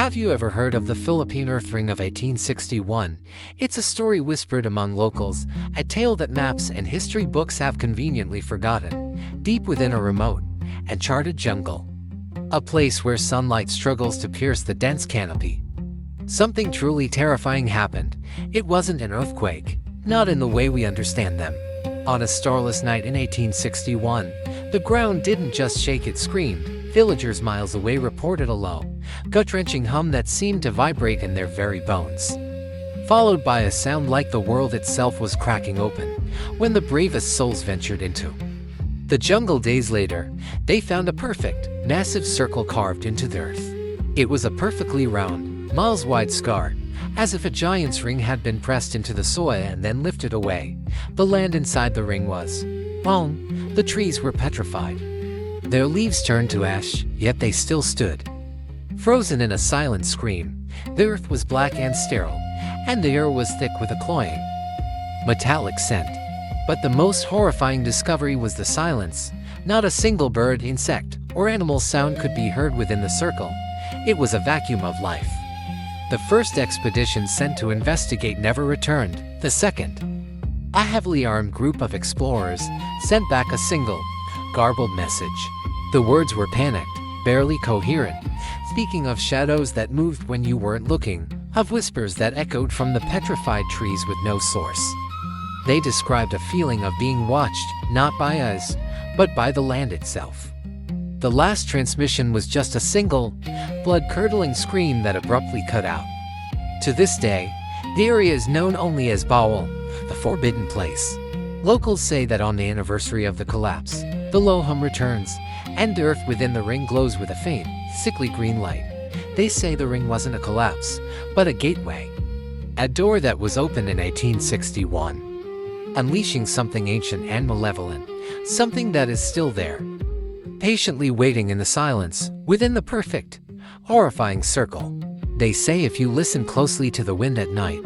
Have you ever heard of the Philippine Earth Ring of 1861? It's a story whispered among locals, a tale that maps and history books have conveniently forgotten, deep within a remote, uncharted jungle. A place where sunlight struggles to pierce the dense canopy. Something truly terrifying happened. It wasn't an earthquake, not in the way we understand them. On a starless night in 1861, the ground didn't just shake, it screamed. Villagers miles away reported a low, gut-wrenching hum that seemed to vibrate in their very bones. Followed by a sound like the world itself was cracking open, when the bravest souls ventured into the jungle. Days later, they found a perfect, massive circle carved into the earth. It was a perfectly round, miles-wide scar, as if a giant's ring had been pressed into the soil and then lifted away. The land inside the ring was bone. The trees were petrified. Their leaves turned to ash, yet they still stood, frozen in a silent scream. The earth was black and sterile, and the air was thick with a cloying, metallic scent. But the most horrifying discovery was the silence. Not a single bird, insect, or animal sound could be heard within the circle. It was a vacuum of life. The first expedition sent to investigate never returned. The second, a heavily armed group of explorers, sent back a single, garbled message. The words were panicked, barely coherent, speaking of shadows that moved when you weren't looking, of whispers that echoed from the petrified trees with no source. They described a feeling of being watched, not by us, but by the land itself. The last transmission was just a single, blood-curdling scream that abruptly cut out. To this day, the area is known only as Bawal, the forbidden place. Locals say that on the anniversary of the collapse, the low hum returns, and the earth within the ring glows with a faint, sickly green light. They say the ring wasn't a collapse, but a gateway. A door that was opened in 1861, unleashing something ancient and malevolent, something that is still there, patiently waiting in the silence, within the perfect, horrifying circle. They say if you listen closely to the wind at night,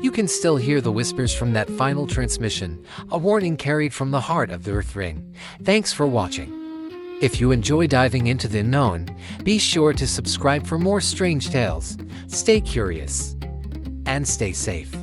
you can still hear the whispers from that final transmission, a warning carried from the heart of the Earth Ring. Thanks for watching. If you enjoy diving into the unknown, be sure to subscribe for more strange tales. Stay curious and stay safe.